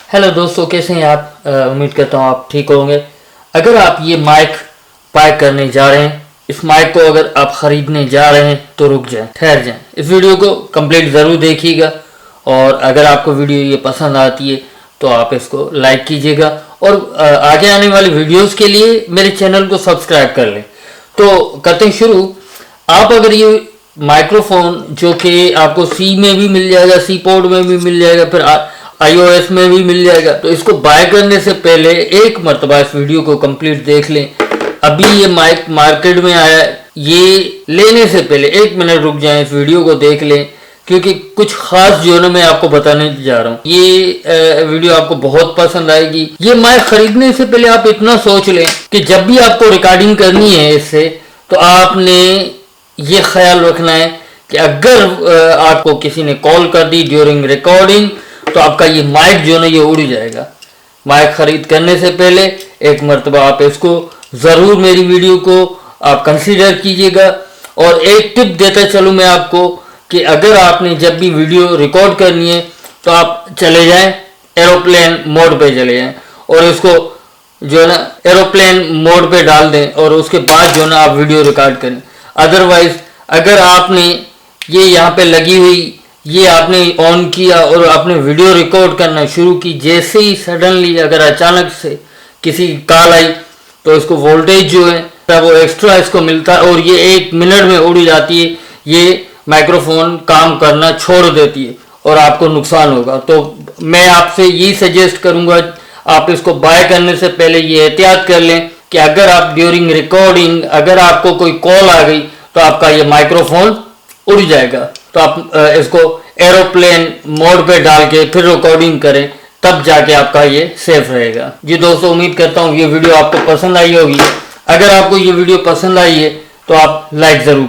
Hello दोस्तों, कैसे हैं आप? उम्मीद करता हूँ आप ठीक होंगे। अगर आप ये माइक बाय करने जा रहे हैं, इस माइक को अगर आप ख़रीदने जा रहे हैं तो रुक जाएं, ठहर जाएं। इस वीडियो को कंप्लीट ज़रूर देखिएगा और अगर आपको वीडियो ये पसंद आती है तो आप इसको लाइक कीजिएगा और आगे आने वाली वीडियोस के लिए मेरे चैनल को सब्सक्राइब कर लें। तो करते हैं शुरू। आप अगर ये माइक्रोफोन जो कि आपको सी में भी मिल जाएगा, सी पोर्ट में भी मिल जाएगा, फिर iOS में भी मिल जाएगा, तो इसको बाय करने से पहले एक मर्तबा इस वीडियो को कंप्लीट देख लें। अभी ये माइक मार्केट में आया है, ये लेने से पहले 1 मिनट रुक जाएं, इस वीडियो को देख लें, क्योंकि कुछ खास जो ना मैं आपको बताने जा रहा हूँ। ये वीडियो आपको बहुत पसंद आएगी। ये माइक खरीदने से पहले आप इतना सोच लें कि जब भी आपको रिकॉर्डिंग करनी है इससे, तो आपने ये ख्याल रखना है कि अगर आपको किसी ने कॉल कर दी ड्यूरिंग रिकॉर्डिंग तो आपका ये माइक जो ना ये उड़ जाएगा। माइक खरीद करने से पहले एक मर्तबा आप इसको ज़रूर मेरी वीडियो को आप कंसीडर कीजिएगा। और एक टिप देता चलूँ मैं आपको कि अगर आपने जब भी वीडियो रिकॉर्ड करनी है तो आप चले जाएं, एरोप्लेन मोड पे चले जाएं और इसको जो है ना एरोप्लेन मोड पे डाल दें और उसके बाद जो है ना आप वीडियो रिकॉर्ड करें। अदरवाइज अगर आपने ये यहाँ पे लगी हुई ये आपने ऑन किया और आपने वीडियो रिकॉर्ड करना शुरू की, जैसे ही सडनली अगर अचानक से किसी कॉल आई तो इसको वोल्टेज जो है वो एक्स्ट्रा इसको मिलता है और ये 1 मिनट में उड़ जाती है। ये माइक्रोफोन काम करना छोड़ देती है और आपको नुकसान होगा। तो मैं आपसे यही सजेस्ट करूंगा, आप इसको बाय करने से पहले ये एहतियात कर लें कि अगर आप ड्यूरिंग रिकॉर्डिंग अगर आपको कोई कॉल आ गई तो आपका ये माइक्रोफोन उड़ जाएगा। तो आप इसको एरोप्लेन मोड पे डाल के फिर रिकॉर्डिंग करें, तब जाके आपका ये सेफ रहेगा। जी दोस्तों, उम्मीद करता हूँ ये वीडियो आपको पसंद आई होगी। अगर आपको ये वीडियो पसंद आई है तो आप लाइक ज़रूर